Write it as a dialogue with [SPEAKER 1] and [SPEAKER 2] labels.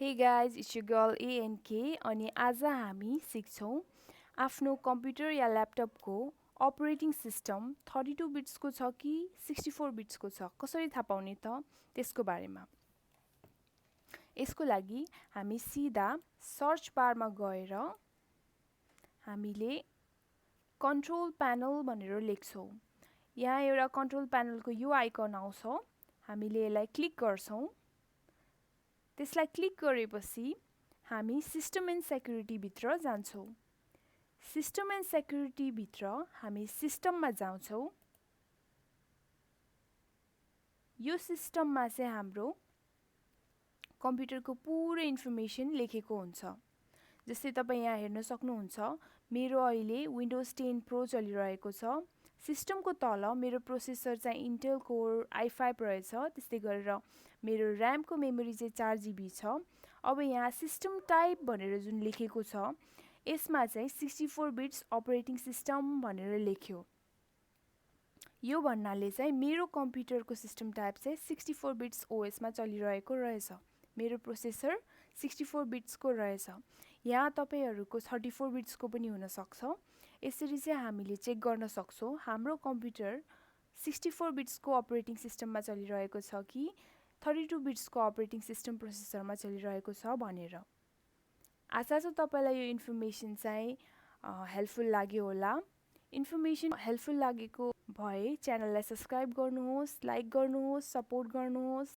[SPEAKER 1] Hey guys, it's your girl ANK अनि आज हामी सिक्छौं आफ्नो कम्प्युटर या ल्यापटपको अपरेटिङ सिस्टम 32 बिट्सको छ कि 64 बिट्सको छ कसरी थाहा पाउने त त्यसको बारेमा। यसको लागि हामी सिधा सर्च बारमा गएर हामीले कन्ट्रोल प्यानल भनेर लेख्छौं। यहाँ एउटा कन्ट्रोल प्यानलको यो आइकन आउँछ, हामीले यसलाई क्लिक गर्छौं। त्यसलाई क्लिक गरेपछि हामी सिस्टम एन्ड सेक्युरिटी भित्र जान्छौं। सिस्टम एन्ड सेक्युरिटी भित्र हामी सिस्टममा जान्छौं। यो सिस्टममा चाहिँ हाम्रो कम्प्युटरको पुरै इन्फर्मेसन लेखेको हुन्छ। जस्तै तपाई यहाँ हेर्न सक्नुहुन्छ, मेरो अहिले विन्डोज 10 प्रो चलिरहेको छ। सिस्टमको तल मेरो प्रोसेसर चाहिँ इन्टेल कोर i5 रहेछ। त्यस्तै गरेर मेरो र्यामको मेमोरी चाहिँ 4 GB छ। अब यहाँ सिस्टम टाइप भनेर जुन लेखेको छ, यसमा चाहिँ 64 बिट्स अपरेटिङ सिस्टम भनेर लेख्यो। यो भन्नाले चाहिँ मेरो कम्प्युटरको सिस्टम टाइप चाहिँ 64 बिट्स ओएस मा चलिरहेको रहेछ। मेरो प्रोसेसर 64 बिट्सको रहेछ। यहाँ तपाईहरुको 34 बिट्सको पनि हुन सक्छ। यसरी चाहिँ हामीले चेक गर्न सक्छौं हाम्रो कम्प्युटर 64 बिट्सको अपरेटिङ सिस्टममा चलिरहेको छ कि 32 बिट्सको अपरेटिङ सिस्टम प्रोसेसरमा चलिरहेको छ भनेर। आशा छ तपाईलाई यो इन्फर्मेसन चाहिँ हेल्पफुल लाग्यो होला। इन्फर्मेसन हेल्पफुल लागेको भए च्यानललाई सब्स्क्राइब गर्नुहोस्, लाइक गर्नुहोस्, सपोर्ट गर्नुहोस्।